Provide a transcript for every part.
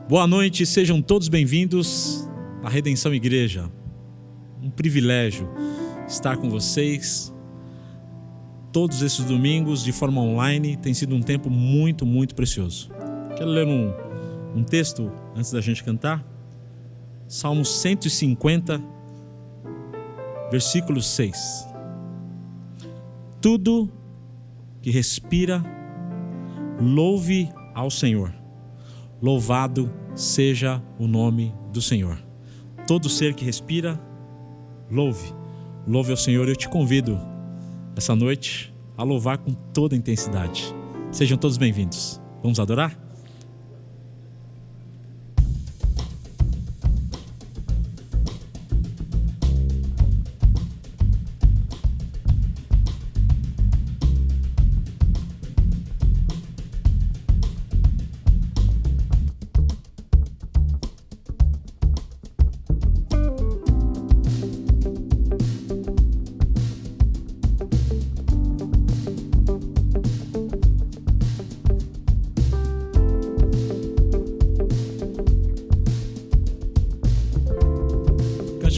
Boa noite, sejam todos bem-vindos à Redenção Igreja. Um privilégio estar com vocês todos esses domingos de forma online. Tem sido um tempo muito, muito precioso. Quero ler um texto antes da gente cantar. Salmo 150, versículo 6. Tudo que respira, louve ao Senhor. Louvado seja o nome do Senhor. Todo ser que respira, louve ao Senhor. Eu te convido essa noite a louvar com toda a intensidade. Sejam todos bem-vindos. Vamos adorar?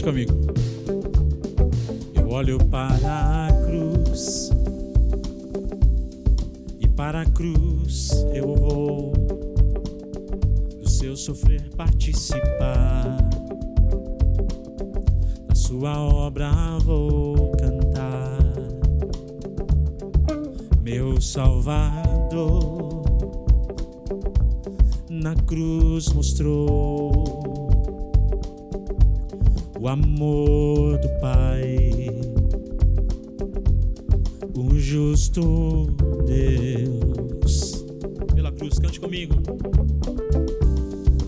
Comigo. Eu olho para a cruz e para a cruz eu vou do seu sofrer participar, da sua obra vou cantar. Meu Salvador na cruz mostrou o amor do Pai, o justo Deus. Pela cruz, cante comigo.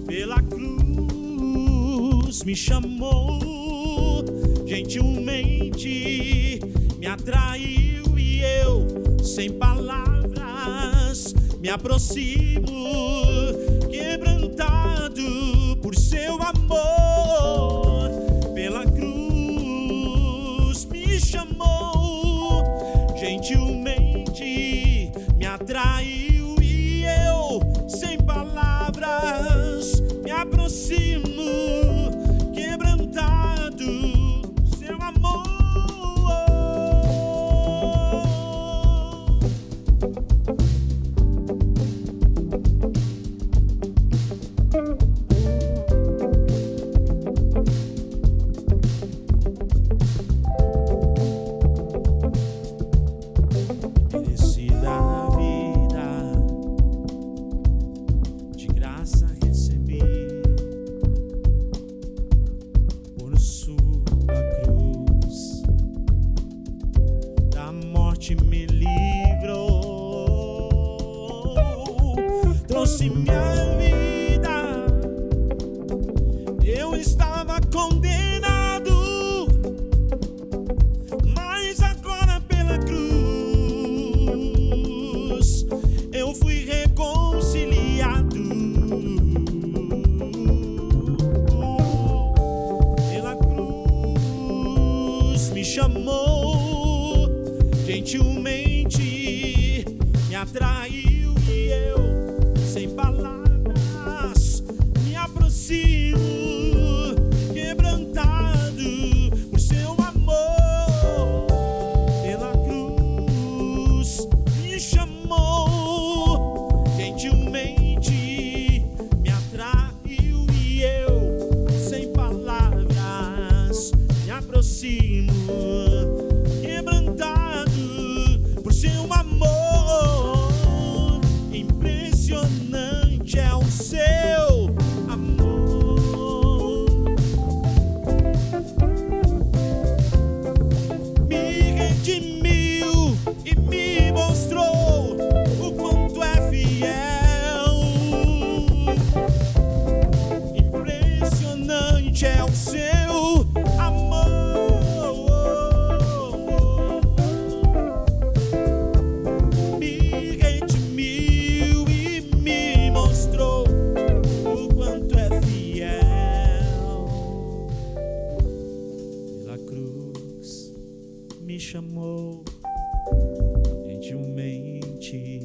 Pela cruz me chamou, gentilmente me atraiu e eu, sem palavras, me aproximo, quebrantado por seu amor. Pela cruz me chamou, gentilmente me atraiu e eu, sem palavras, me aproximo, quebrantado seu amor. Me livrou, trouxe minha vida. Eu estava condenado, mas agora pela cruz eu fui reconciliado. Pela cruz me chamou, gentilmente me atraiu e eu, sem palavras, me aproximo, quebrantado por seu amor. Pela cruz me chamou, gentilmente me atraiu e eu, sem palavras, me aproximo, quebrantado por seu amor. Impressionante é o seu amor. Me redimiu e me mostrou o quanto é fiel. Impressionante é o seu amor. Chamou, gentilmente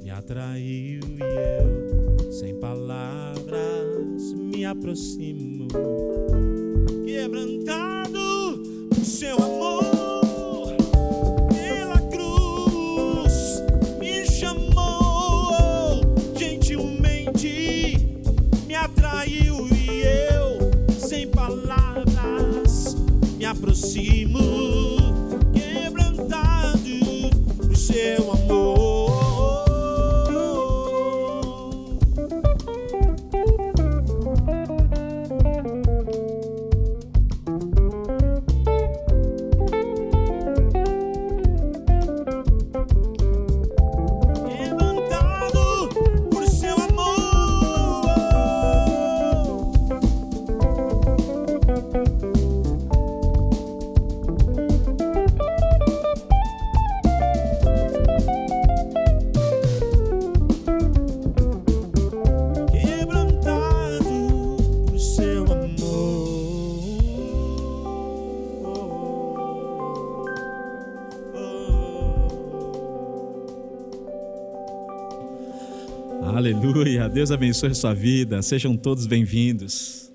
me atraiu e eu, sem palavras me aproximo, quebrantado por seu amor, pela cruz me chamou, gentilmente me atraiu e eu, sem palavras, me aproximo, quebrantado por seu amor. Aleluia, Deus abençoe a sua vida, sejam todos bem-vindos.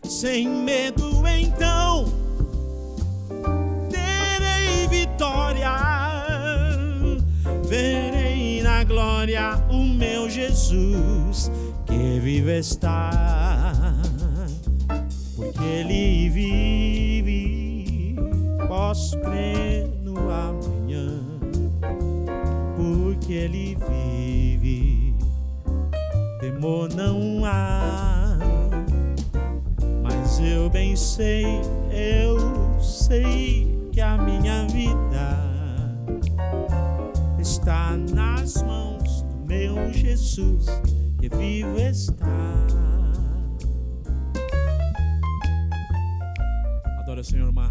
Sem medo, então terei vitória, verei na glória o meu Jesus que vive está, porque Ele vive. Posso crer no amanhã, porque Ele vive. Temor não há. Eu bem sei, eu sei que a minha vida está nas mãos do meu Jesus que vivo está. Adora o Senhor, Mar.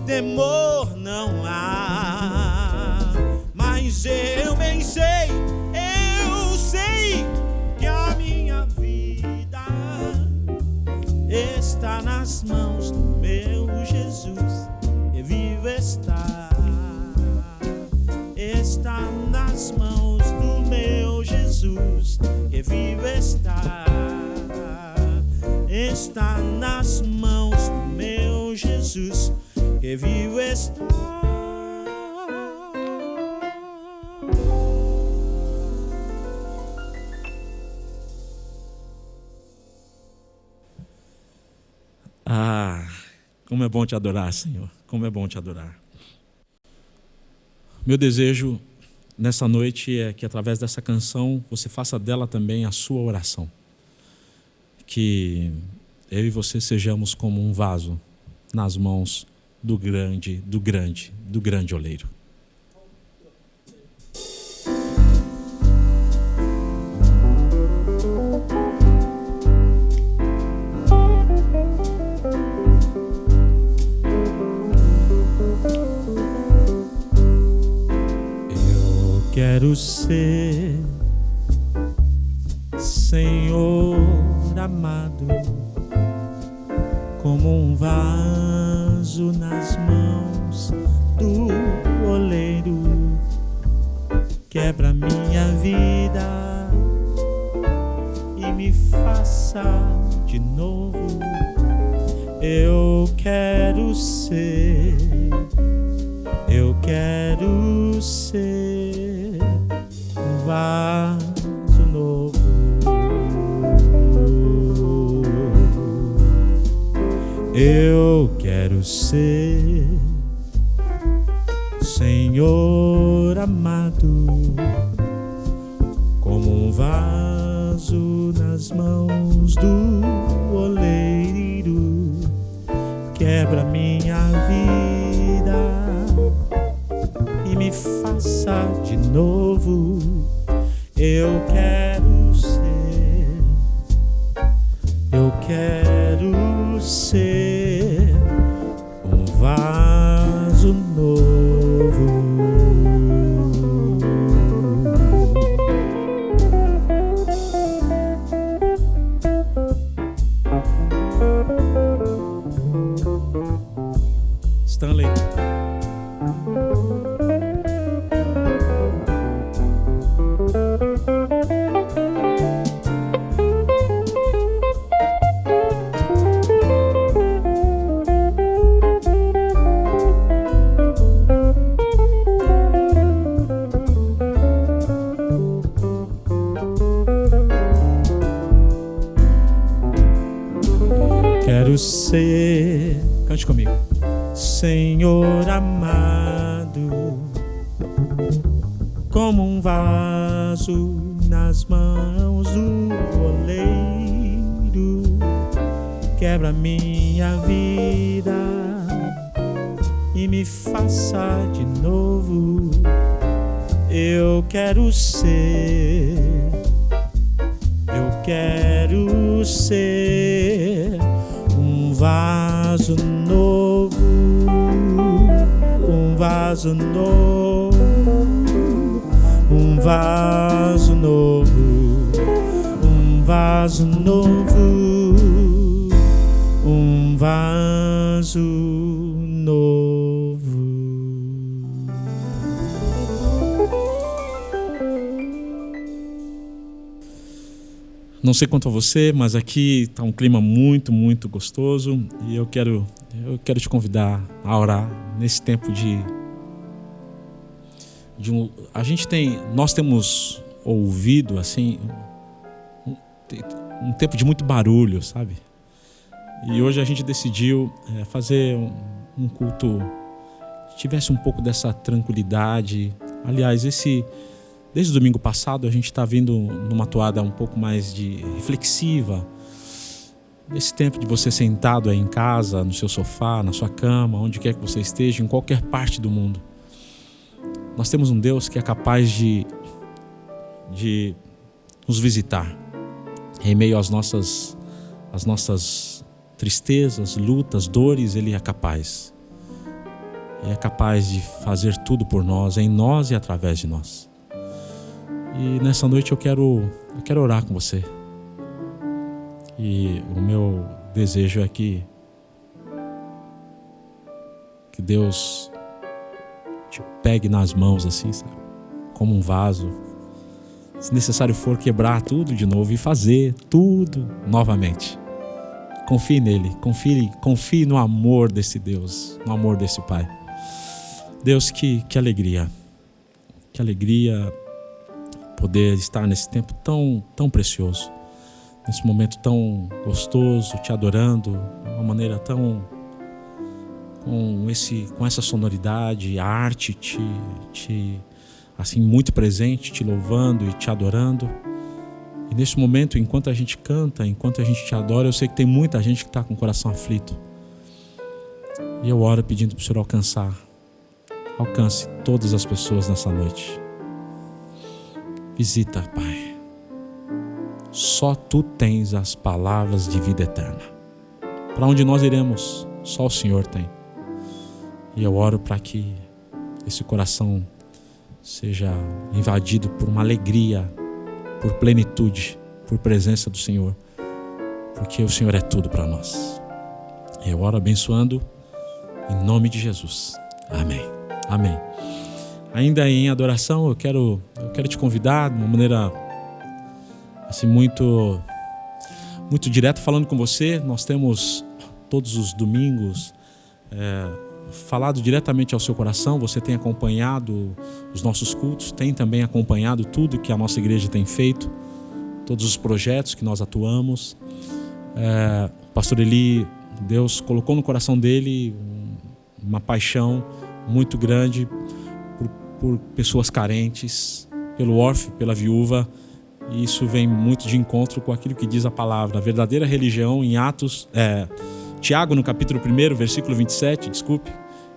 Temor não há, mas eu bem sei, eu sei que a minha vida está nas mãos do meu Jesus que vive está, está nas mãos do meu Jesus que vive está, está nas mãos do meu Jesus vivo está. Como é bom te adorar, Senhor. Como é bom te adorar. Meu desejo nessa noite é que através dessa canção você faça dela também a sua oração. Que eu e você sejamos como um vaso nas mãos do grande oleiro. Quero ser, Senhor amado, como um vaso nas mãos do oleiro. Quebra minha vida e me faça de novo. Eu quero ser um vaso novo. Eu quero ser, Senhor amado, como um vaso nas mãos do oleiro. Quebra minha vida e me faça de novo. Eu quero ser um vaso novo. Stanley. Quero ser, cante comigo, Senhor amado, como um vaso nas mãos do oleiro. Quebra minha vida e me faça de novo. Eu quero ser um vaso novo, um vaso novo, um vaso novo, um vaso novo, um vaso novo. Não sei quanto a você, mas aqui está um clima muito, muito gostoso e eu quero te convidar a orar nesse tempo nós temos ouvido assim um tempo de muito barulho, sabe? E hoje a gente decidiu fazer um culto que tivesse um pouco dessa tranquilidade. Aliás, desde o domingo passado a gente está vindo numa toada um pouco mais reflexiva. Esse tempo de você sentado aí em casa, no seu sofá, na sua cama, onde quer que você esteja, em qualquer parte do mundo. Nós temos um Deus que é capaz de nos visitar em meio às nossas tristezas, lutas, dores. Ele é capaz. Ele é capaz de fazer tudo por nós, em nós e através de nós. E nessa noite eu quero orar com você. E o meu desejo é que Deus te pegue nas mãos assim, sabe? Como um vaso. Se necessário for, quebrar tudo de novo e fazer tudo novamente. Confie nele, confie no amor desse Deus, no amor desse Pai. Deus, que alegria poder estar nesse tempo tão precioso, nesse momento tão gostoso, te adorando de uma maneira tão com essa sonoridade, a arte assim muito presente, te louvando e te adorando. E nesse momento, enquanto a gente canta, enquanto a gente te adora, eu sei que tem muita gente que está com o coração aflito. E eu oro pedindo para o Senhor alcance todas as pessoas nessa noite. Visita, Pai. Só Tu tens as palavras de vida eterna. Para onde nós iremos, só o Senhor tem. E eu oro para que esse coração seja invadido por uma alegria, por plenitude, por presença do Senhor, porque o Senhor é tudo para nós. Eu oro abençoando em nome de Jesus. Amém. Amém. Ainda em adoração, eu quero te convidar de uma maneira assim muito direta, falando com você. Nós temos todos os domingos falado diretamente ao seu coração. Você tem acompanhado os nossos cultos, tem também acompanhado tudo que a nossa igreja tem feito, todos os projetos que nós atuamos. O pastor Eli, Deus colocou no coração dele uma paixão muito grande por pessoas carentes, pelo órfão, pela viúva, e isso vem muito de encontro com aquilo que diz a palavra. A verdadeira religião em Atos, Tiago no capítulo 1, versículo 27,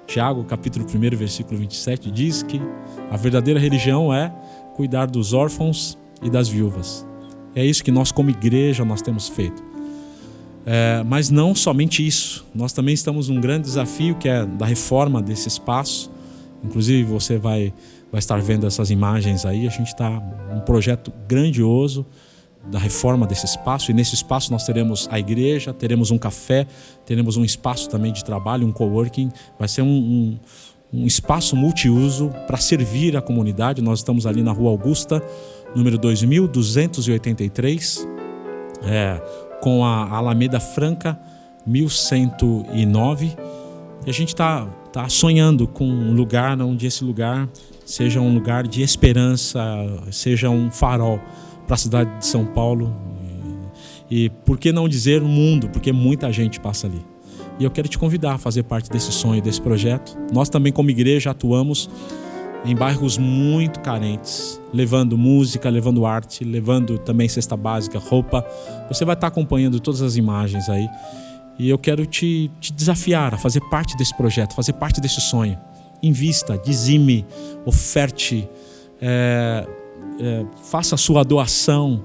Tiago capítulo 1, versículo 27 diz que a verdadeira religião é cuidar dos órfãos e das viúvas. É isso que nós como igreja nós temos feito. Mas não somente isso, nós também estamos num grande desafio que é da reforma desse espaço. Inclusive você vai estar vendo essas imagens aí. A gente está num projeto grandioso da reforma desse espaço, e nesse espaço nós teremos a igreja, teremos um café, teremos um espaço também de trabalho, um coworking. Vai ser um espaço multiuso para servir a comunidade. Nós estamos ali na Rua Augusta, número 2283, com a Alameda Franca 1109, e a gente está sonhando com um lugar onde esse lugar seja um lugar de esperança, seja um farol para a cidade de São Paulo, e por que não dizer o mundo, porque muita gente passa ali. E eu quero te convidar a fazer parte desse sonho, desse projeto. Nós também como igreja atuamos em bairros muito carentes, levando música, levando arte, levando também cesta básica, roupa. Você vai estar acompanhando todas as imagens aí, e eu quero te desafiar a fazer parte desse projeto, fazer parte desse sonho. Invista, dizime, oferte, faça a sua doação.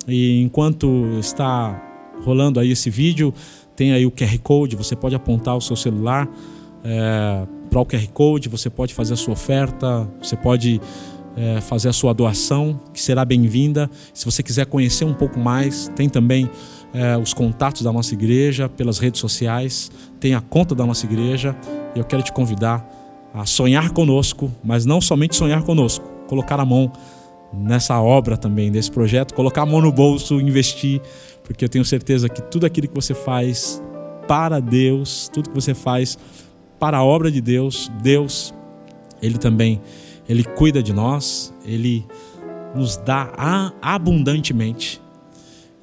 E enquanto está rolando aí esse vídeo, tem aí o QR Code, você pode apontar o seu celular para o QR Code, você pode fazer a sua oferta, você pode fazer a sua doação, que será bem-vinda. Se você quiser conhecer um pouco mais, tem também os contatos da nossa igreja pelas redes sociais, tem a conta da nossa igreja, e eu quero te convidar a sonhar conosco, mas não somente sonhar conosco, colocar a mão nessa obra também, nesse projeto, colocar a mão no bolso, investir, porque eu tenho certeza que tudo aquilo que você faz para Deus, tudo que você faz para a obra de Deus, Ele também, Ele cuida de nós, Ele nos dá abundantemente,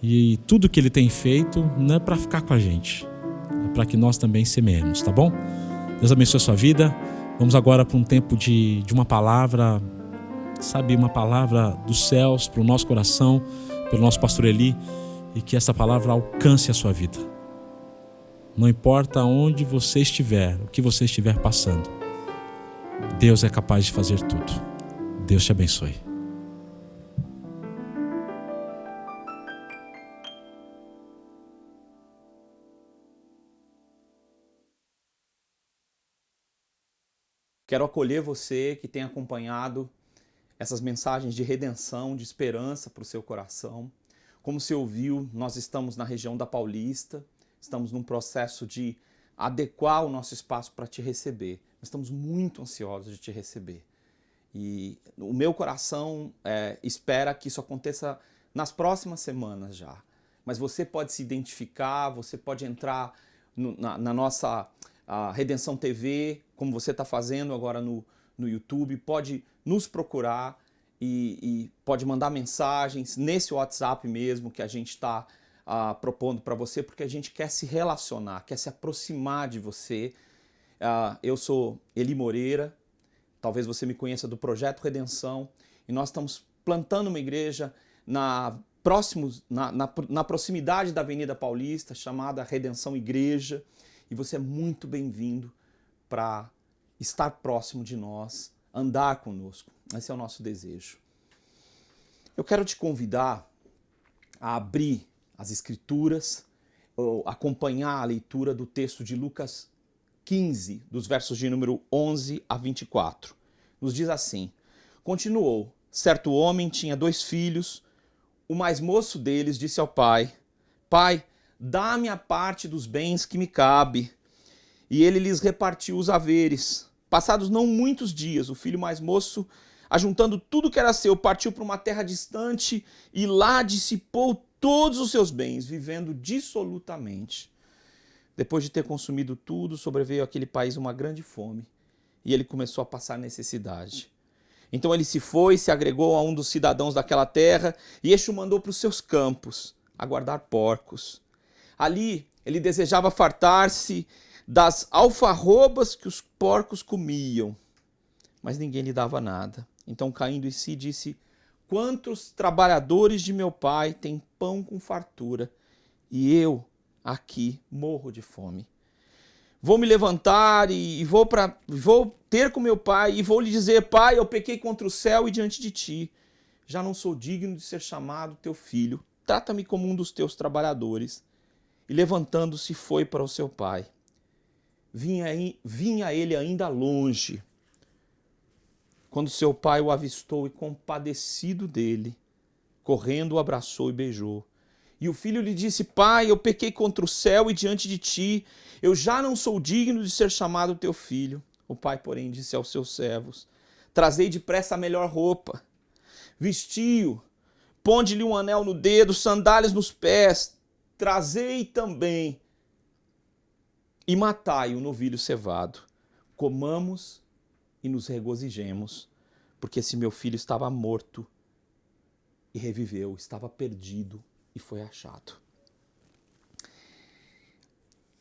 e tudo que Ele tem feito não é para ficar com a gente, é para que nós também semeemos, tá bom? Deus abençoe a sua vida. Vamos agora para um tempo de uma palavra, sabe, uma palavra dos céus para o nosso coração, pelo nosso pastor Eli, e que essa palavra alcance a sua vida. Não importa onde você estiver, o que você estiver passando, Deus é capaz de fazer tudo. Deus te abençoe. Quero acolher você que tem acompanhado essas mensagens de redenção, de esperança para o seu coração. Como você ouviu, nós estamos na região da Paulista, estamos num processo de adequar o nosso espaço para te receber. Nós estamos muito ansiosos de te receber. E o meu coração espera que isso aconteça nas próximas semanas já. mas você pode se identificar, você pode entrar na nossa Redenção TV, como você está fazendo agora no YouTube, pode nos procurar e pode mandar mensagens nesse WhatsApp mesmo que a gente está propondo para você, porque a gente quer se relacionar, quer se aproximar de você. Eu sou Eli Moreira, talvez você me conheça do Projeto Redenção, e nós estamos plantando uma igreja na proximidade da Avenida Paulista, chamada Redenção Igreja, e você é muito bem-vindo para estar próximo de nós, andar conosco. Esse é o nosso desejo. Eu quero te convidar a abrir as Escrituras, ou acompanhar a leitura do texto de Lucas 15, dos versos de número 11 a 24. Nos diz assim: continuou, certo homem tinha 2 filhos. O mais moço deles disse ao pai: Pai, dá-me a parte dos bens que me cabe. E ele lhes repartiu os haveres. Passados não muitos dias, o filho mais moço, ajuntando tudo que era seu, partiu para uma terra distante e lá dissipou todos os seus bens, vivendo dissolutamente. Depois de ter consumido tudo, sobreveio àquele país uma grande fome, e ele começou a passar necessidade. Então ele se foi, se agregou a um dos cidadãos daquela terra, e este o mandou para os seus campos, a guardar porcos. Ali ele desejava fartar-se das alfarrobas que os porcos comiam, mas ninguém lhe dava nada. Então, caindo em si, disse: quantos trabalhadores de meu pai têm pão com fartura, e eu aqui morro de fome. Vou me levantar e vou ter com meu pai e vou lhe dizer: Pai, eu pequei contra o céu e diante de ti. Já não sou digno de ser chamado teu filho. Trata-me como um dos teus trabalhadores. E levantando-se foi para o seu pai. Vinha ele ainda longe, quando seu pai o avistou e, compadecido dele, correndo o abraçou e beijou. E o filho lhe disse: Pai, eu pequei contra o céu e diante de ti, eu já não sou digno de ser chamado teu filho. O pai, porém, disse aos seus servos: Trazei depressa a melhor roupa, vestiu, ponde-lhe um anel no dedo, sandálias nos pés, trazei também e matai o novilho cevado. Comamos e nos regozijemos, porque esse meu filho estava morto e reviveu, estava perdido e foi achado.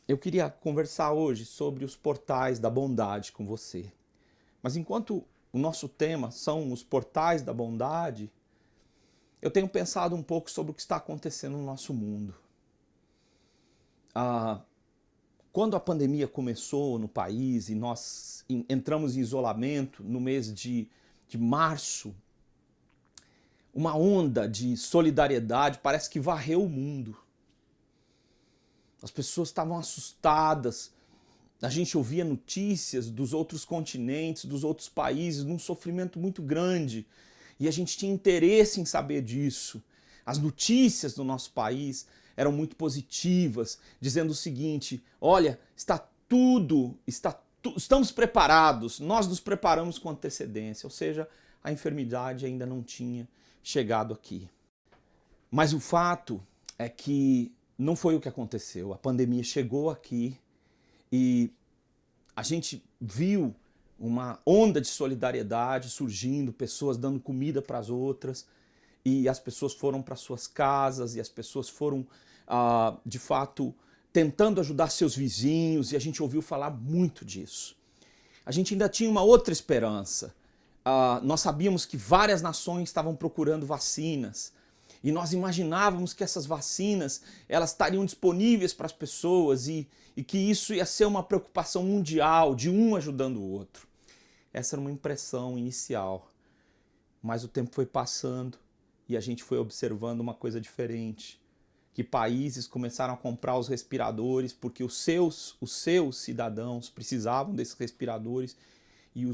Eu queria conversar hoje sobre os portais da bondade com você. Mas enquanto o nosso tema são os portais da bondade, eu tenho pensado um pouco sobre o que está acontecendo no nosso mundo. Quando a pandemia começou no país e nós entramos em isolamento no mês de março, uma onda de solidariedade parece que varreu o mundo. As pessoas estavam assustadas, a gente ouvia notícias dos outros continentes, dos outros países, num sofrimento muito grande, e a gente tinha interesse em saber disso. As notícias do nosso país eram muito positivas, dizendo o seguinte: olha, estamos preparados, nós nos preparamos com antecedência, ou seja, a enfermidade ainda não tinha chegado aqui. Mas o fato é que não foi o que aconteceu. A pandemia chegou aqui e a gente viu uma onda de solidariedade surgindo, pessoas dando comida para as outras, e as pessoas foram para suas casas, e as pessoas foram, de fato, tentando ajudar seus vizinhos, e a gente ouviu falar muito disso. A gente ainda tinha uma outra esperança. Nós sabíamos que várias nações estavam procurando vacinas, e nós imaginávamos que essas vacinas elas estariam disponíveis para as pessoas e que isso ia ser uma preocupação mundial, de um ajudando o outro. Essa era uma impressão inicial, mas o tempo foi passando e a gente foi observando uma coisa diferente, que países começaram a comprar os respiradores porque os seus cidadãos precisavam desses respiradores e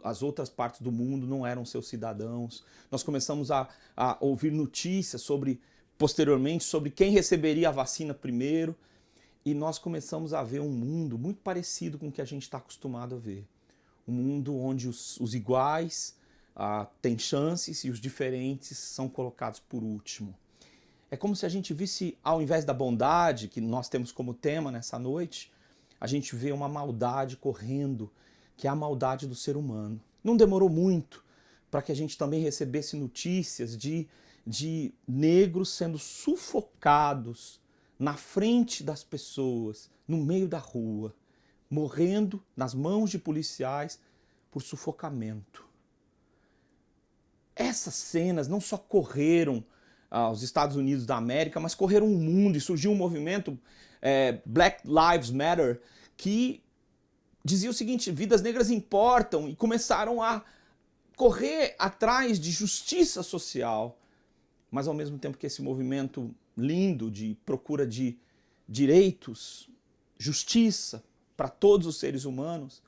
as outras partes do mundo não eram seus cidadãos. Nós começamos a ouvir notícias posteriormente sobre quem receberia a vacina primeiro, e nós começamos a ver um mundo muito parecido com o que a gente está acostumado a ver. Um mundo onde os iguais têm chances e os diferentes são colocados por último. É É como se a gente visse, ao invés da bondade, que nós temos como tema nessa noite, a gente vê uma maldade correndo, que é a maldade do ser humano. Não demorou muito para que a gente também recebesse notícias de negros sendo sufocados na frente das pessoas, no meio da rua, morrendo nas mãos de policiais por sufocamento. Essas cenas não só correram aos Estados Unidos da América, mas correram o mundo e surgiu um movimento Black Lives Matter que dizia o seguinte: vidas negras importam, e começaram a correr atrás de justiça social. Mas ao mesmo tempo que esse movimento lindo de procura de direitos, justiça para todos os seres humanos,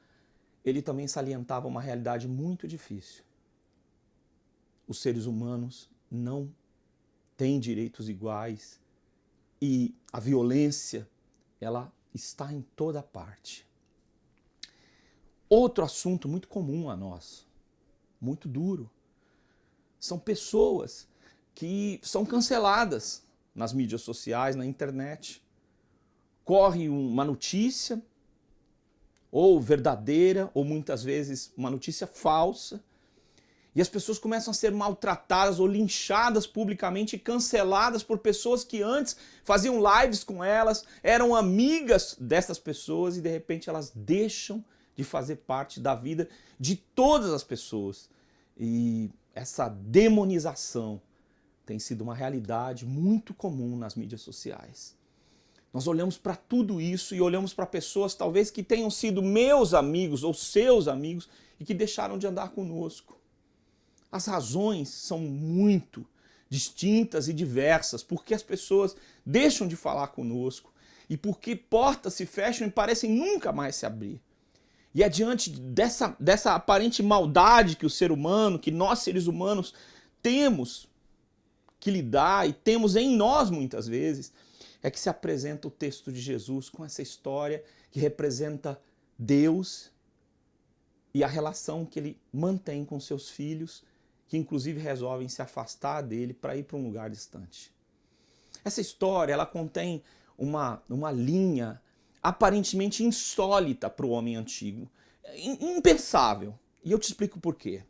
ele também salientava uma realidade muito difícil. Os seres humanos não têm direitos iguais e a violência, ela está em toda parte. Outro assunto muito comum a nós, muito duro, são pessoas que são canceladas nas mídias sociais, na internet. Corre uma notícia, ou verdadeira, ou muitas vezes uma notícia falsa, e as pessoas começam a ser maltratadas ou linchadas publicamente e canceladas por pessoas que antes faziam lives com elas, eram amigas dessas pessoas, e de repente elas deixam de fazer parte da vida de todas as pessoas. E essa demonização tem sido uma realidade muito comum nas mídias sociais. Nós olhamos para tudo isso e olhamos para pessoas talvez que tenham sido meus amigos ou seus amigos e que deixaram de andar conosco. As razões são muito distintas e diversas, porque as pessoas deixam de falar conosco e porque portas se fecham e parecem nunca mais se abrir. E é diante dessa aparente maldade que o ser humano, que nós seres humanos temos que lidar e temos em nós muitas vezes, é que se apresenta o texto de Jesus com essa história que representa Deus e a relação que ele mantém com seus filhos, que inclusive resolvem se afastar dele para ir para um lugar distante. Essa história, ela contém uma linha aparentemente insólita para o homem antigo, impensável. E eu te explico por quê.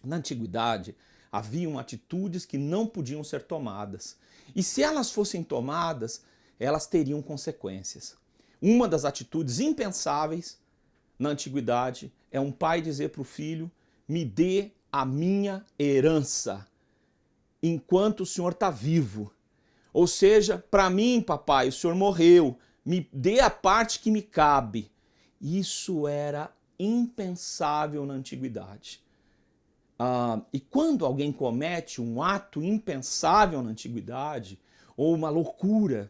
Na antiguidade, haviam atitudes que não podiam ser tomadas. E se elas fossem tomadas, elas teriam consequências. Uma das atitudes impensáveis na antiguidade é um pai dizer para o filho: me dê a minha herança enquanto o senhor está vivo. Ou seja, para mim, papai, o senhor morreu, me dê a parte que me cabe. Isso era impensável na antiguidade. E quando alguém comete um ato impensável na antiguidade, ou uma loucura,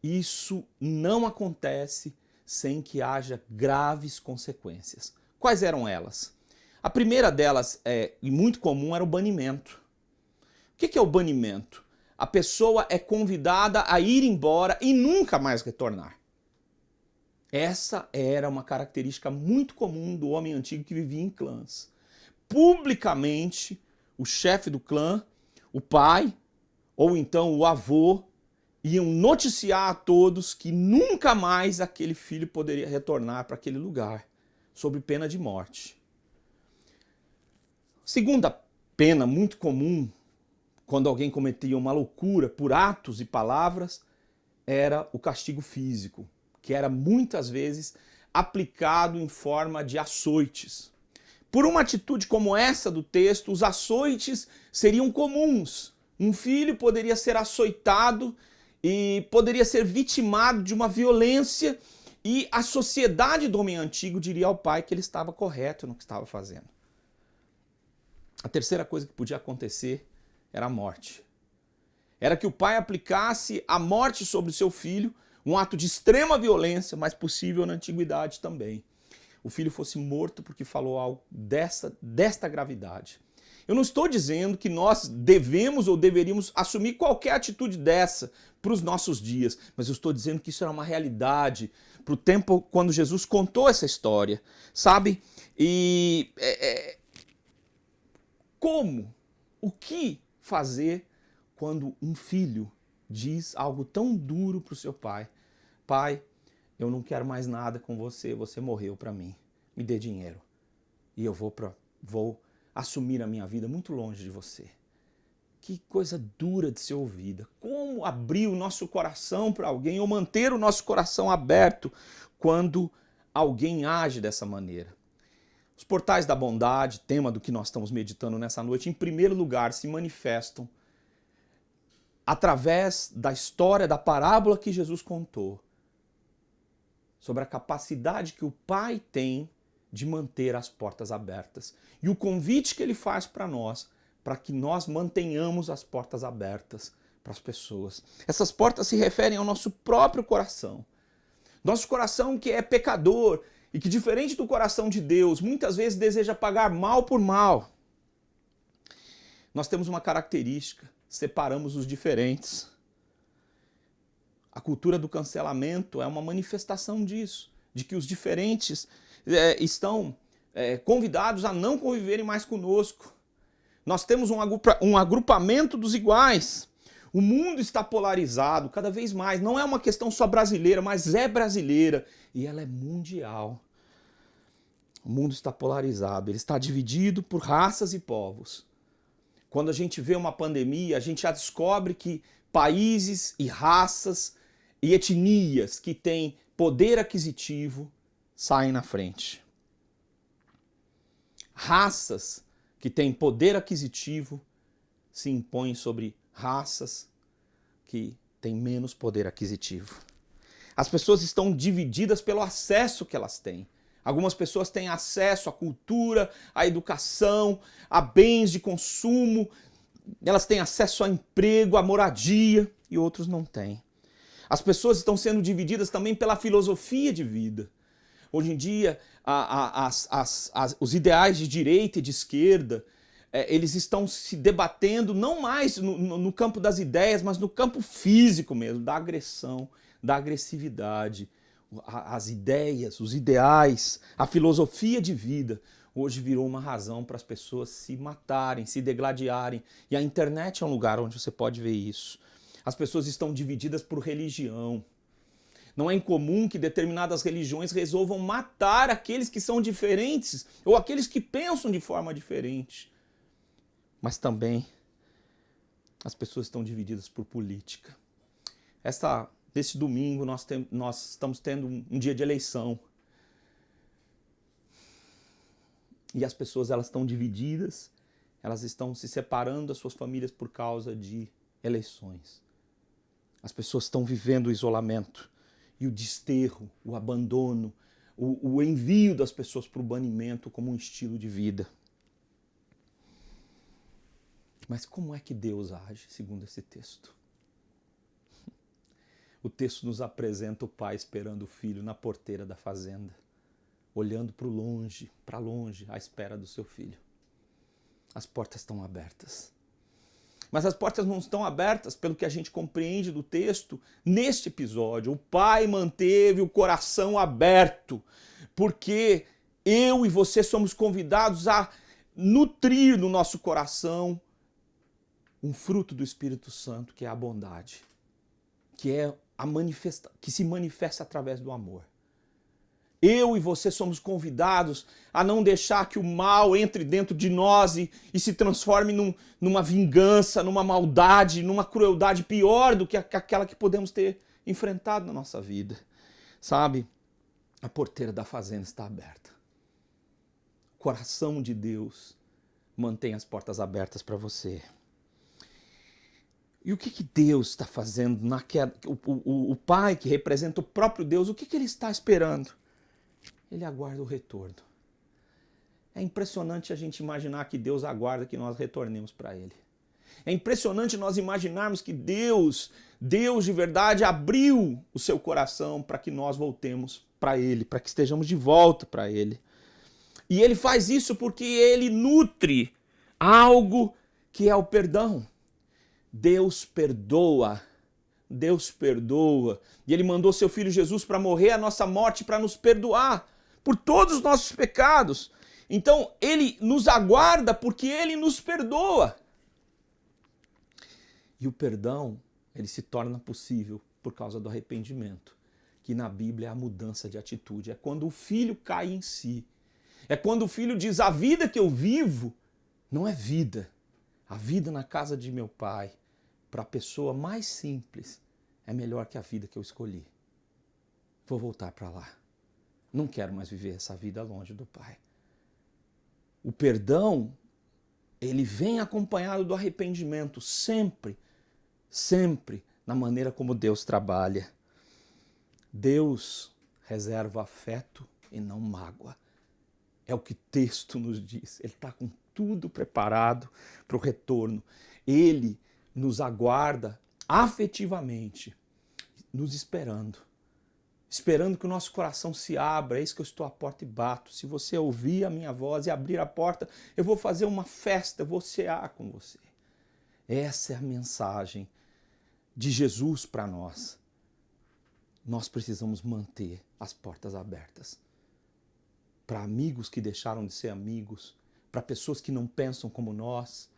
isso não acontece sem que haja graves consequências. Quais eram elas? A primeira delas, e muito comum, era o banimento. O que é o banimento? A pessoa é convidada a ir embora e nunca mais retornar. Essa era uma característica muito comum do homem antigo que vivia em clãs. Publicamente, o chefe do clã, o pai, ou então o avô, iam noticiar a todos que nunca mais aquele filho poderia retornar para aquele lugar, sob pena de morte. Segunda pena muito comum, quando alguém cometia uma loucura por atos e palavras, era o castigo físico, que era muitas vezes aplicado em forma de açoites. Por uma atitude como essa do texto, os açoites seriam comuns. Um filho poderia ser açoitado e poderia ser vitimado de uma violência, e a sociedade do homem antigo diria ao pai que ele estava correto no que estava fazendo. A terceira coisa que podia acontecer era a morte. Era que o pai aplicasse a morte sobre o seu filho, um ato de extrema violência, mas possível na antiguidade também. O filho fosse morto porque falou algo desta gravidade. Eu não estou dizendo que nós devemos ou deveríamos assumir qualquer atitude dessa para os nossos dias, mas eu estou dizendo que isso era uma realidade para o tempo quando Jesus contou essa história, sabe? Como? O que fazer quando um filho diz algo tão duro para o seu pai: pai, eu não quero mais nada com você, você morreu para mim, me dê dinheiro e eu vou assumir a minha vida muito longe de você. Que coisa dura de ser ouvida. Como abrir o nosso coração para alguém ou manter o nosso coração aberto quando alguém age dessa maneira? Os portais da bondade, tema do que nós estamos meditando nessa noite, em primeiro lugar se manifestam através da história, da parábola que Jesus contou, sobre a capacidade que o Pai tem de manter as portas abertas. E o convite que ele faz para nós, para que nós mantenhamos as portas abertas para as pessoas. Essas portas se referem ao nosso próprio coração. Nosso coração que é pecador e que, diferente do coração de Deus, muitas vezes deseja pagar mal por mal. Nós temos uma característica: separamos os diferentes. A cultura do cancelamento é uma manifestação disso, de que os diferentes estão convidados a não conviverem mais conosco. Nós temos um agrupamento dos iguais. O mundo está polarizado cada vez mais. Não é uma questão só brasileira, mas é brasileira e ela é mundial. O mundo está polarizado, ele está dividido por raças e povos. Quando a gente vê uma pandemia, a gente já descobre que países e raças e etnias que têm poder aquisitivo saem na frente. Raças que têm poder aquisitivo se impõem sobre raças que têm menos poder aquisitivo. As pessoas estão divididas pelo acesso que elas têm. Algumas pessoas têm acesso à cultura, à educação, a bens de consumo, elas têm acesso a emprego, a moradia, e outros não têm. As pessoas estão sendo divididas também pela filosofia de vida. Hoje em dia, os ideais de direita e de esquerda, eles estão se debatendo não mais no campo das ideias, mas no campo físico mesmo, da agressão, da agressividade. As ideias, os ideais, a filosofia de vida, hoje virou uma razão para as pessoas se matarem, se degladiarem. E a internet é um lugar onde você pode ver isso. As pessoas estão divididas por religião. Não é incomum que determinadas religiões resolvam matar aqueles que são diferentes ou aqueles que pensam de forma diferente. Mas também as pessoas estão divididas por política. Nesse domingo nós estamos tendo um dia de eleição. E as pessoas elas estão divididas, elas estão se separando das suas famílias por causa de eleições. As pessoas estão vivendo o isolamento e o desterro, o abandono, o envio das pessoas para o banimento como um estilo de vida. Mas como é que Deus age segundo esse texto? O texto nos apresenta o pai esperando o filho na porteira da fazenda, olhando para longe, à espera do seu filho. As portas estão abertas. Mas as portas não estão abertas pelo que a gente compreende do texto neste episódio. O pai manteve o coração aberto, porque eu e você somos convidados a nutrir no nosso coração um fruto do Espírito Santo, que é a bondade, que se manifesta através do amor. Eu e você somos convidados a não deixar que o mal entre dentro de nós e se transforme numa vingança, numa maldade, numa crueldade pior do que aquela que podemos ter enfrentado na nossa vida. Sabe? A porteira da fazenda está aberta. O coração de Deus mantém as portas abertas para você. E o que Deus está fazendo? O Pai, que representa o próprio Deus, o que ele está esperando? Ele aguarda o retorno. É impressionante a gente imaginar que Deus aguarda que nós retornemos para Ele. É impressionante nós imaginarmos que Deus de verdade, abriu o seu coração para que nós voltemos para Ele, para que estejamos de volta para Ele. E Ele faz isso porque Ele nutre algo que é o perdão. Deus perdoa. Deus perdoa. E Ele mandou seu Filho Jesus para morrer a nossa morte, para nos perdoar por todos os nossos pecados. Então, Ele nos aguarda porque Ele nos perdoa. E o perdão, ele se torna possível por causa do arrependimento, que na Bíblia é a mudança de atitude. É quando o filho cai em si. É quando o filho diz, a vida que eu vivo não é vida. A vida na casa de meu pai, para a pessoa mais simples, é melhor que a vida que eu escolhi. Vou voltar para lá. Não quero mais viver essa vida longe do pai. O perdão, ele vem acompanhado do arrependimento, sempre, sempre na maneira como Deus trabalha. Deus reserva afeto e não mágoa. É o que o texto nos diz. Ele está com tudo preparado para o retorno. Ele nos aguarda afetivamente, nos esperando. Esperando que o nosso coração se abra. Eis que eu estou à porta e bato. Se você ouvir a minha voz e abrir a porta, eu vou fazer uma festa, eu vou cear com você. Essa é a mensagem de Jesus para nós. Nós precisamos manter as portas abertas. Para amigos que deixaram de ser amigos, para pessoas que não pensam como nós,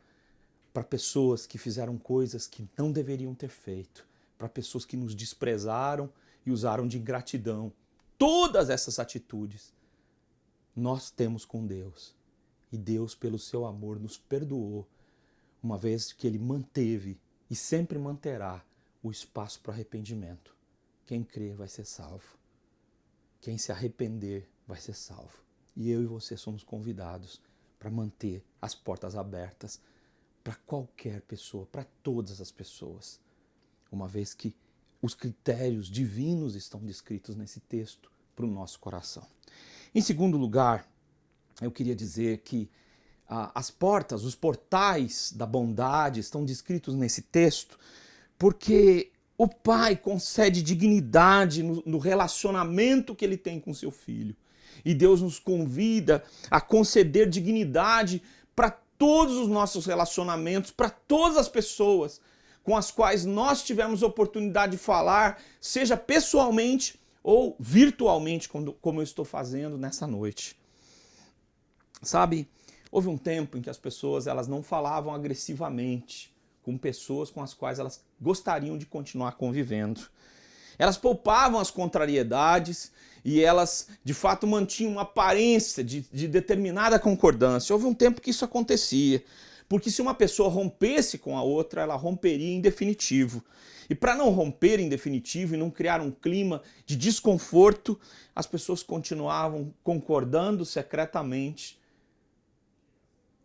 para pessoas que fizeram coisas que não deveriam ter feito, para pessoas que nos desprezaram e usaram de ingratidão. Todas essas atitudes nós temos com Deus. E Deus, pelo seu amor, nos perdoou, uma vez que Ele manteve e sempre manterá o espaço para arrependimento. Quem crer vai ser salvo. Quem se arrepender vai ser salvo. E eu e você somos convidados para manter as portas abertas para qualquer pessoa, para todas as pessoas. Uma vez que os critérios divinos estão descritos nesse texto para o nosso coração. Em segundo lugar, eu queria dizer que as portas, os portais da bondade estão descritos nesse texto porque o pai concede dignidade no relacionamento que ele tem com seu filho. E Deus nos convida a conceder dignidade para todos os nossos relacionamentos, para todas as pessoas com as quais nós tivemos oportunidade de falar, seja pessoalmente ou virtualmente, como eu estou fazendo nessa noite. Sabe, houve um tempo em que as pessoas elas não falavam agressivamente com pessoas com as quais elas gostariam de continuar convivendo. Elas poupavam as contrariedades e elas, de fato, mantinham uma aparência de determinada concordância. Houve um tempo que isso acontecia, porque se uma pessoa rompesse com a outra, ela romperia em definitivo. E para não romper em definitivo e não criar um clima de desconforto, as pessoas continuavam concordando secretamente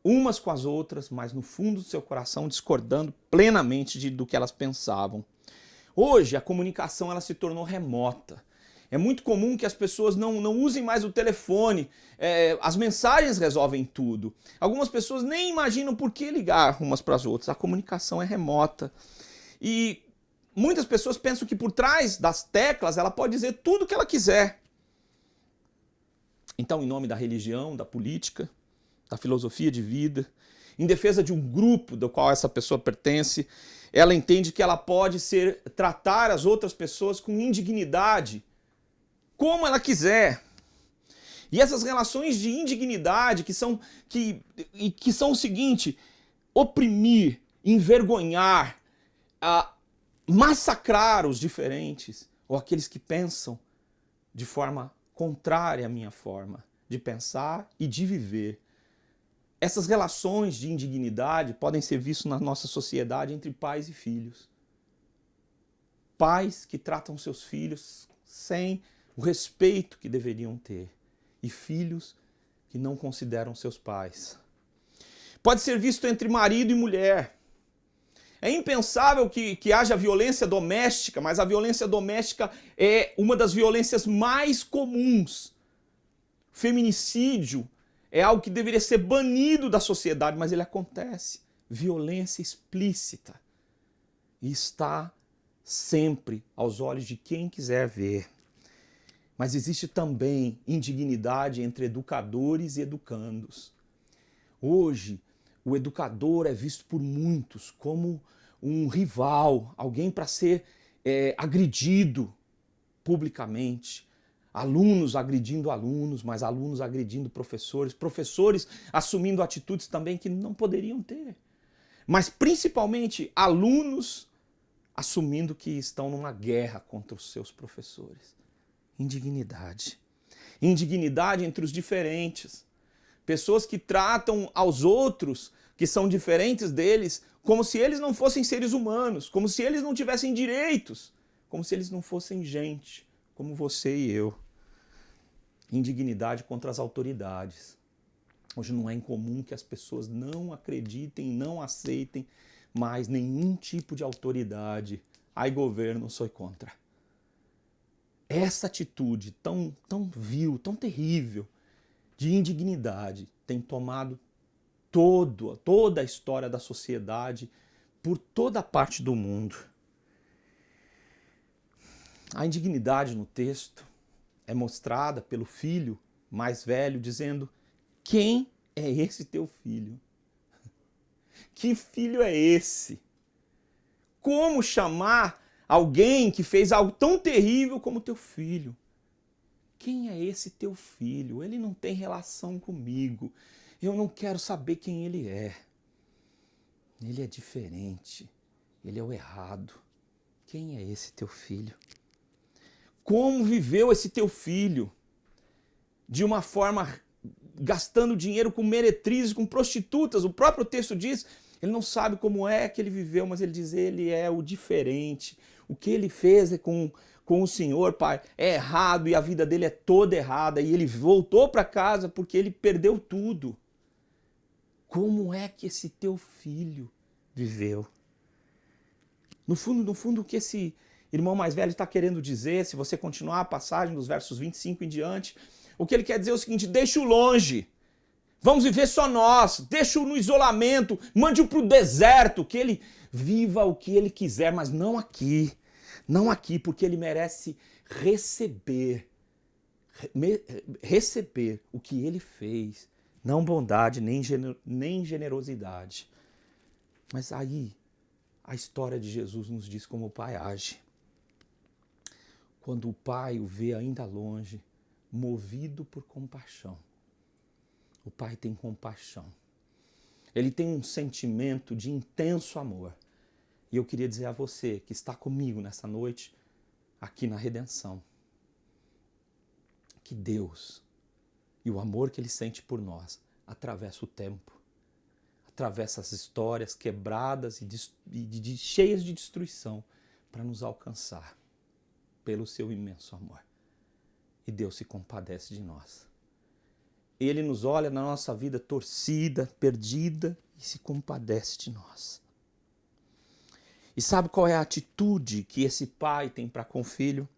umas com as outras, mas no fundo do seu coração discordando plenamente do que elas pensavam. Hoje a comunicação ela se tornou remota. É muito comum que as pessoas não usem mais o telefone. As mensagens resolvem tudo. Algumas pessoas nem imaginam por que ligar umas para as outras. A comunicação é remota. E muitas pessoas pensam que por trás das teclas ela pode dizer tudo o que ela quiser. Então, em nome da religião, da política, da filosofia de vida, em defesa de um grupo do qual essa pessoa pertence, ela entende que ela pode tratar as outras pessoas com indignidade, como ela quiser. E essas relações de indignidade que são o seguinte: oprimir, envergonhar, massacrar os diferentes, ou aqueles que pensam de forma contrária à minha forma de pensar e de viver. Essas relações de indignidade podem ser vistas na nossa sociedade entre pais e filhos. Pais que tratam seus filhos sem o respeito que deveriam ter. E filhos que não consideram seus pais. Pode ser visto entre marido e mulher. É impensável que haja violência doméstica, mas a violência doméstica é uma das violências mais comuns. Feminicídio é algo que deveria ser banido da sociedade, mas ele acontece. Violência explícita. E está sempre aos olhos de quem quiser ver. Mas existe também indignidade entre educadores e educandos. Hoje, o educador é visto por muitos como um rival, alguém para ser agredido publicamente. Alunos agredindo alunos, mas alunos agredindo professores, professores assumindo atitudes também que não poderiam ter. mas principalmente alunos assumindo que estão numa guerra contra os seus professores. Indignidade. Indignidade entre os diferentes. Pessoas que tratam aos outros, que são diferentes deles, como se eles não fossem seres humanos, como se eles não tivessem direitos, como se eles não fossem gente, como você e eu. Indignidade contra as autoridades. Hoje não é incomum que as pessoas não acreditem, não aceitem mais nenhum tipo de autoridade. Ai, governo, sou contra. Essa atitude tão vil, tão terrível de indignidade tem tomado toda a história da sociedade por toda parte do mundo. A indignidade no texto é mostrada pelo filho mais velho dizendo: quem é esse teu filho? Que filho é esse? Como chamar alguém que fez algo tão terrível como teu filho? Quem é esse teu filho? Ele não tem relação comigo. Eu não quero saber quem ele é. Ele é diferente. Ele é o errado. Quem é esse teu filho? Como viveu esse teu filho? De uma forma gastando dinheiro com meretrizes, com prostitutas. O próprio texto diz, ele não sabe como é que ele viveu, mas ele diz, ele é o diferente. O que ele fez com o Senhor, Pai, é errado e a vida dele é toda errada. E ele voltou para casa porque ele perdeu tudo. Como é que esse teu filho viveu? No fundo, o que esse irmão mais velho está querendo dizer, se você continuar a passagem dos versos 25 em diante, o que ele quer dizer é o seguinte: deixa-o longe, vamos viver só nós, deixa-o no isolamento, mande-o para o deserto, que ele viva o que ele quiser, mas não aqui, porque ele merece receber o que ele fez, não bondade, nem generosidade. Mas aí, a história de Jesus nos diz como o Pai age. Quando o Pai o vê ainda longe, movido por compaixão. O Pai tem compaixão. Ele tem um sentimento de intenso amor. E eu queria dizer a você que está comigo nessa noite, aqui na Redenção, que Deus e o amor que Ele sente por nós atravessa o tempo, atravessa as histórias quebradas e cheias de destruição para nos alcançar pelo seu imenso amor. E Deus se compadece de nós. Ele nos olha na nossa vida torcida, perdida e se compadece de nós. E sabe qual é a atitude que esse pai tem para com o filho?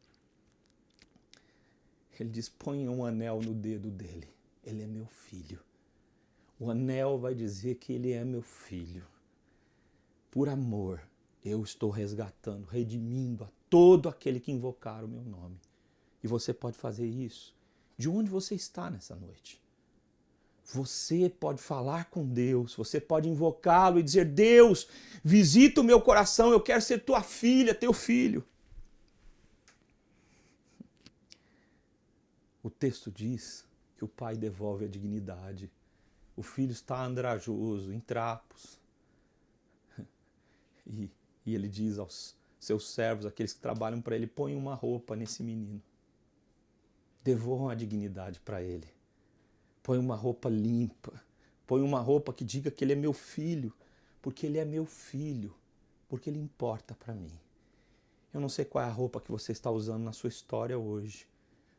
Ele diz: ponha um anel no dedo dele. Ele é meu filho. O anel vai dizer que ele é meu filho. Por amor, eu estou resgatando, redimindo a todo aquele que invocar o meu nome. E você pode fazer isso de onde você está nessa noite. Você pode falar com Deus, você pode invocá-lo e dizer: Deus, visita o meu coração, eu quero ser tua filha, teu filho. O texto diz que o pai devolve a dignidade. O filho está andrajoso, em trapos. E ele diz aos seus servos, aqueles que trabalham para ele: põe uma roupa nesse menino. Devolvam a dignidade para ele. Põe uma roupa limpa. Põe uma roupa que diga que ele é meu filho. Porque ele é meu filho. Porque ele importa para mim. Eu não sei qual é a roupa que você está usando na sua história hoje.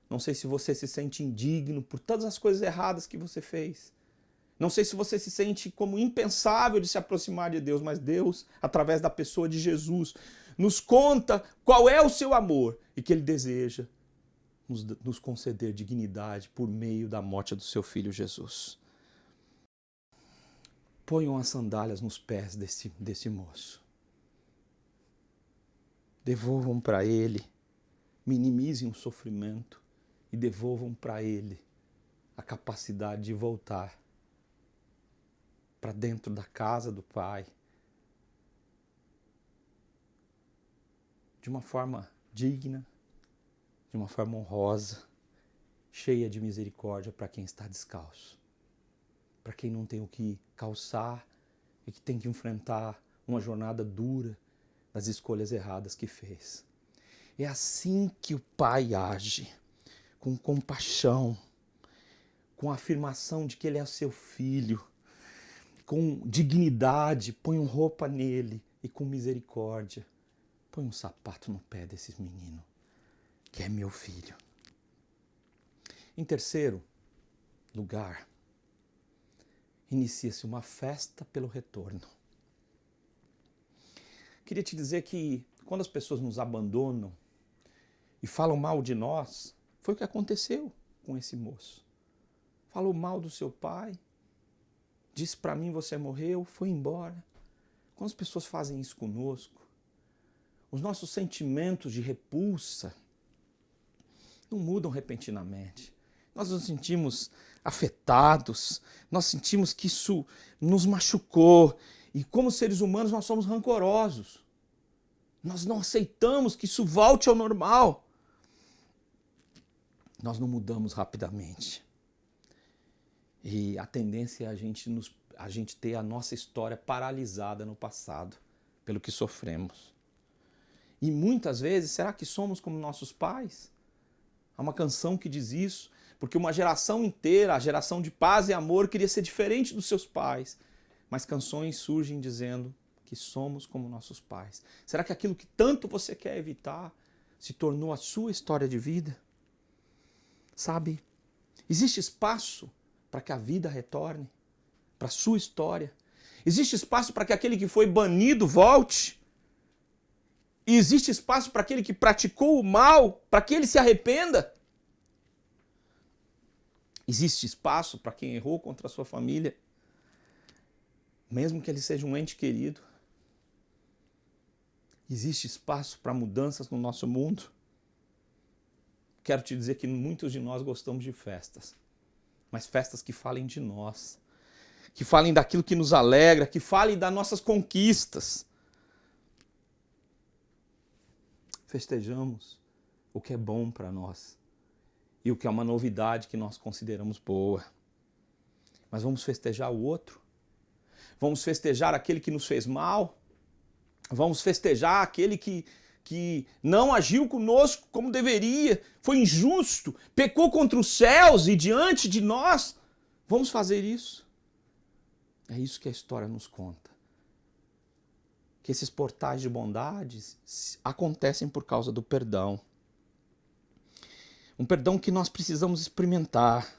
Não sei se você se sente indigno por todas as coisas erradas que você fez. Não sei se você se sente como impensável de se aproximar de Deus, mas Deus, através da pessoa de Jesus, nos conta qual é o seu amor e que Ele deseja nos conceder dignidade por meio da morte do seu Filho Jesus. Ponham as sandálias nos pés desse moço. Devolvam para ele, minimizem o sofrimento e devolvam para ele a capacidade de voltar para dentro da casa do Pai de uma forma digna, de uma forma honrosa, cheia de misericórdia para quem está descalço, para quem não tem o que calçar e que tem que enfrentar uma jornada dura das escolhas erradas que fez. É assim que o pai age, com compaixão, com a afirmação de que ele é seu filho, com dignidade, põe uma roupa nele e com misericórdia, põe um sapato no pé desse menino, que é meu filho. Em terceiro lugar, inicia-se uma festa pelo retorno. Queria te dizer que quando as pessoas nos abandonam e falam mal de nós, foi o que aconteceu com esse moço. Falou mal do seu pai, disse para mim, você morreu, foi embora. Quando as pessoas fazem isso conosco, os nossos sentimentos de repulsa não mudam repentinamente. Nós nos sentimos afetados, nós sentimos que isso nos machucou. E como seres humanos nós somos rancorosos. Nós não aceitamos que isso volte ao normal. Nós não mudamos rapidamente. E a tendência é a gente ter a nossa história paralisada no passado, pelo que sofremos. E muitas vezes, será que somos como nossos pais? Há uma canção que diz isso, porque uma geração inteira, a geração de paz e amor, queria ser diferente dos seus pais. Mas canções surgem dizendo que somos como nossos pais. Será que aquilo que tanto você quer evitar se tornou a sua história de vida? Sabe, existe espaço para que a vida retorne, para a sua história. Existe espaço para que aquele que foi banido volte. E existe espaço para aquele que praticou o mal, para que ele se arrependa. Existe espaço para quem errou contra a sua família, mesmo que ele seja um ente querido. Existe espaço para mudanças no nosso mundo. Quero te dizer que muitos de nós gostamos de festas, mas festas que falem de nós, que falem daquilo que nos alegra, que falem das nossas conquistas. Festejamos o que é bom para nós e o que é uma novidade que nós consideramos boa. Mas vamos festejar o outro? Vamos festejar aquele que nos fez mal? Vamos festejar aquele que não agiu conosco como deveria, foi injusto, pecou contra os céus e diante de nós? Vamos fazer isso? É isso que a história nos conta. Que esses portais de bondades acontecem por causa do perdão. Um perdão que nós precisamos experimentar.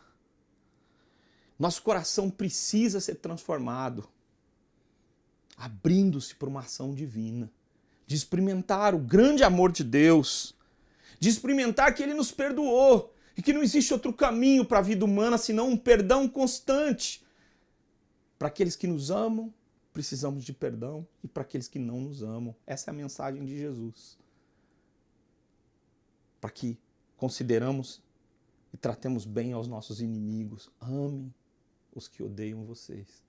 Nosso coração precisa ser transformado, abrindo-se para uma ação divina, de experimentar o grande amor de Deus, de experimentar que Ele nos perdoou e que não existe outro caminho para a vida humana senão um perdão constante. Para aqueles que nos amam, precisamos de perdão, e para aqueles que não nos amam. Essa é a mensagem de Jesus. Para que consideramos e tratemos bem aos nossos inimigos. Amem os que odeiam vocês.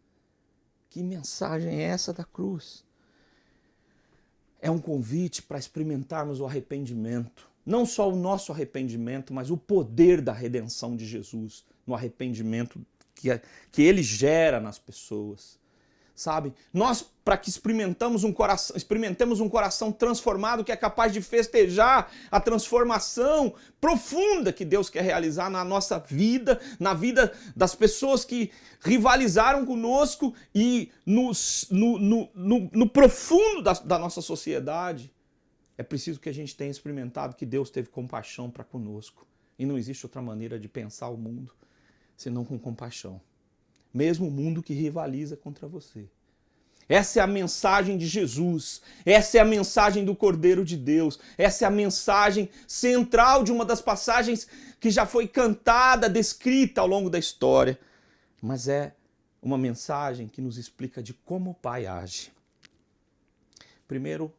Que mensagem é essa da cruz? É um convite para experimentarmos o arrependimento. Não só o nosso arrependimento, mas o poder da redenção de Jesus no arrependimento que Ele gera nas pessoas. Sabe? Nós, para que experimentemos um coração transformado que é capaz de festejar a transformação profunda que Deus quer realizar na nossa vida, na vida das pessoas que rivalizaram conosco e no profundo da nossa sociedade, é preciso que a gente tenha experimentado que Deus teve compaixão para conosco. E não existe outra maneira de pensar o mundo senão com compaixão. Mesmo o mundo que rivaliza contra você. Essa é a mensagem de Jesus, essa é a mensagem do Cordeiro de Deus, essa é a mensagem central de uma das passagens que já foi cantada, descrita ao longo da história. Mas é uma mensagem que nos explica de como o Pai age. Primeiro,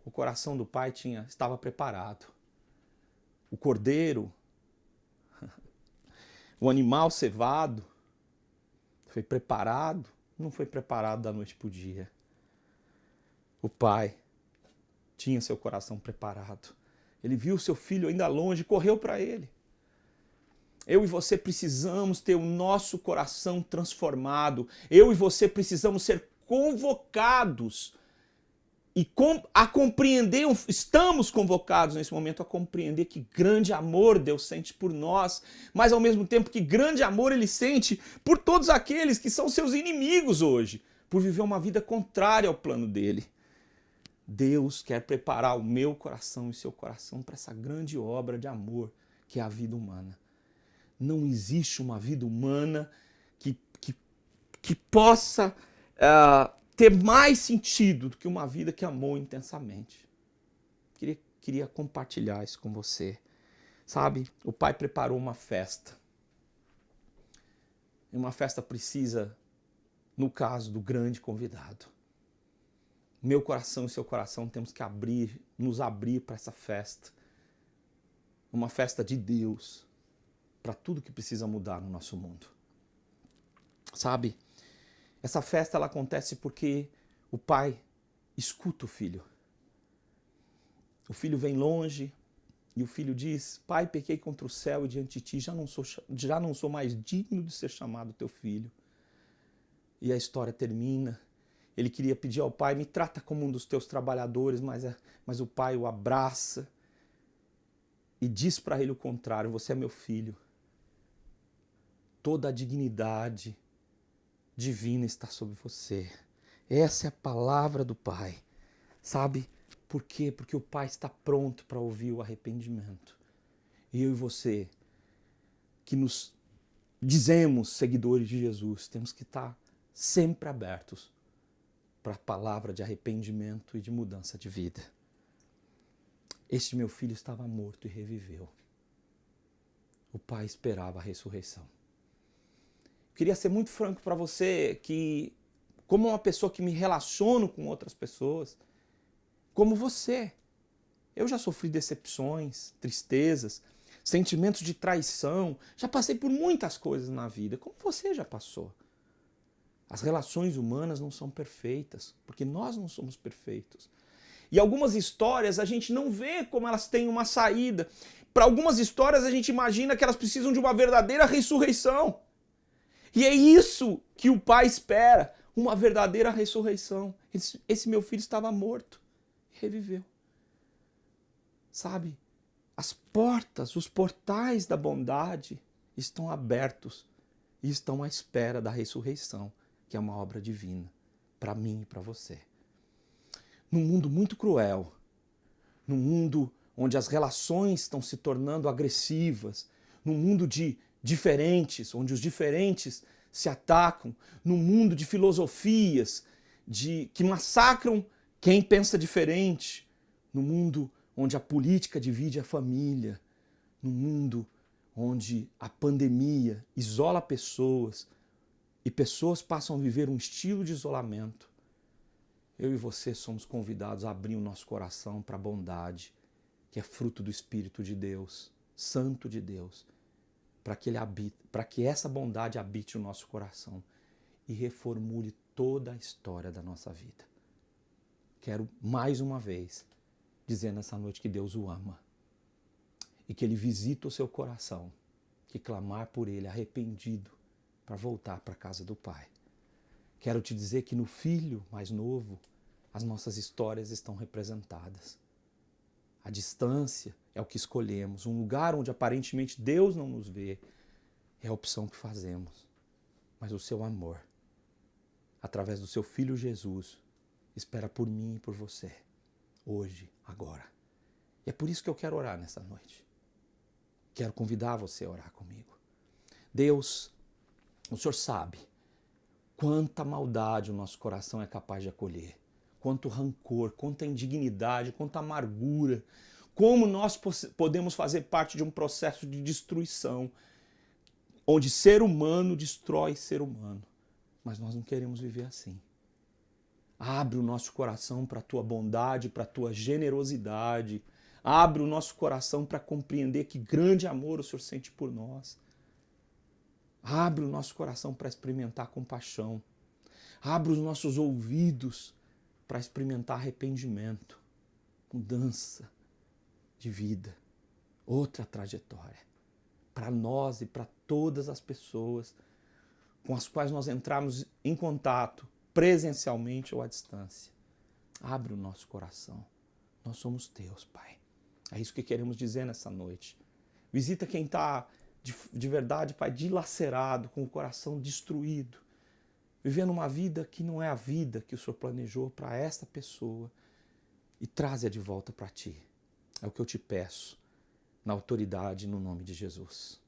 o coração do Pai estava preparado. O cordeiro, o animal cevado, foi preparado, não foi preparado da noite para o dia. O Pai tinha seu coração preparado. Ele viu seu filho ainda longe, correu para ele. Eu e você precisamos ter o nosso coração transformado. Eu e você precisamos ser convocados a compreender, estamos convocados nesse momento a compreender que grande amor Deus sente por nós, mas ao mesmo tempo que grande amor Ele sente por todos aqueles que são seus inimigos hoje, por viver uma vida contrária ao plano dele. Deus quer preparar o meu coração e o seu coração para essa grande obra de amor que é a vida humana. Não existe uma vida humana que possa ter mais sentido do que uma vida que amou intensamente. Queria compartilhar isso com você. Sabe, o Pai preparou uma festa. E uma festa precisa, no caso do grande convidado. Meu coração e seu coração temos que nos abrir para essa festa. Uma festa de Deus, para tudo que precisa mudar no nosso mundo. Sabe, essa festa ela acontece porque o pai escuta o filho. O filho vem longe e o filho diz: Pai, pequei contra o céu e diante de ti, já não sou mais digno de ser chamado teu filho. E a história termina. Ele queria pedir ao pai: me trata como um dos teus trabalhadores, mas o pai o abraça e diz para ele o contrário: você é meu filho. Toda a dignidade divina está sobre você. Essa é a palavra do Pai. Sabe por quê? Porque o Pai está pronto para ouvir o arrependimento. E eu e você, que nos dizemos seguidores de Jesus, temos que estar sempre abertos para a palavra de arrependimento e de mudança de vida. Este meu filho estava morto e reviveu. O Pai esperava a ressurreição. Queria ser muito franco para você que, como uma pessoa que me relaciono com outras pessoas, como você, eu já sofri decepções, tristezas, sentimentos de traição, já passei por muitas coisas na vida, como você já passou. As relações humanas não são perfeitas, porque nós não somos perfeitos. E algumas histórias a gente não vê como elas têm uma saída. Para algumas histórias a gente imagina que elas precisam de uma verdadeira ressurreição. E é isso que o Pai espera, uma verdadeira ressurreição. Esse meu filho estava morto e reviveu. Sabe, as portas, os portais da bondade estão abertos e estão à espera da ressurreição, que é uma obra divina, para mim e para você. Num mundo muito cruel, num mundo onde as relações estão se tornando agressivas, num mundo de diferentes, onde os diferentes se atacam, num mundo de filosofias que massacram quem pensa diferente, no mundo onde a política divide a família, no mundo onde a pandemia isola pessoas e pessoas passam a viver um estilo de isolamento, eu e você somos convidados a abrir o nosso coração para a bondade, que é fruto do Espírito de Deus, Santo de Deus, para que essa bondade habite o nosso coração e reformule toda a história da nossa vida. Quero mais uma vez dizer nessa noite que Deus o ama e que Ele visita o seu coração, que clamar por Ele arrependido para voltar para a casa do Pai. Quero te dizer que no filho mais novo as nossas histórias estão representadas. A distância é o que escolhemos. Um lugar onde aparentemente Deus não nos vê é a opção que fazemos. Mas o seu amor, através do seu Filho Jesus, espera por mim e por você, hoje, agora. E é por isso que eu quero orar nessa noite. Quero convidar você a orar comigo. Deus, o Senhor sabe quanta maldade o nosso coração é capaz de acolher. Quanto rancor, quanta indignidade, quanta amargura, como nós podemos fazer parte de um processo de destruição, onde ser humano destrói ser humano. Mas nós não queremos viver assim. Abre o nosso coração para a tua bondade, para a tua generosidade. Abre o nosso coração para compreender que grande amor o Senhor sente por nós. Abre o nosso coração para experimentar compaixão. Abre os nossos ouvidos para experimentar arrependimento, mudança de vida, outra trajetória, para nós e para todas as pessoas com as quais nós entramos em contato presencialmente ou à distância. Abre o nosso coração. Nós somos teus, Pai. É isso que queremos dizer nessa noite. Visita quem está de verdade, Pai, dilacerado, com o coração destruído, vivendo uma vida que não é a vida que o Senhor planejou para esta pessoa, e traze-a de volta para Ti. É o que eu te peço, na autoridade e no nome de Jesus.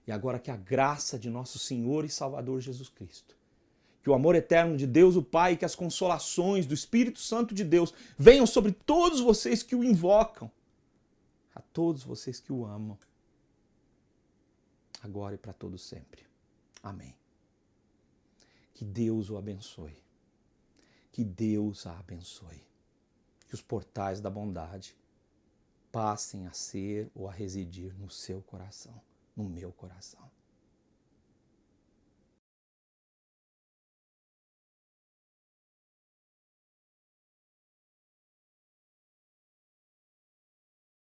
E agora que a graça de nosso Senhor e Salvador Jesus Cristo, que o amor eterno de Deus o Pai, que as consolações do Espírito Santo de Deus venham sobre todos vocês que o invocam, a todos vocês que o amam, agora e para todos sempre. Amém. Que Deus o abençoe. Que Deus a abençoe. Que os portais da bondade passem a ser ou a residir no seu coração, no meu coração.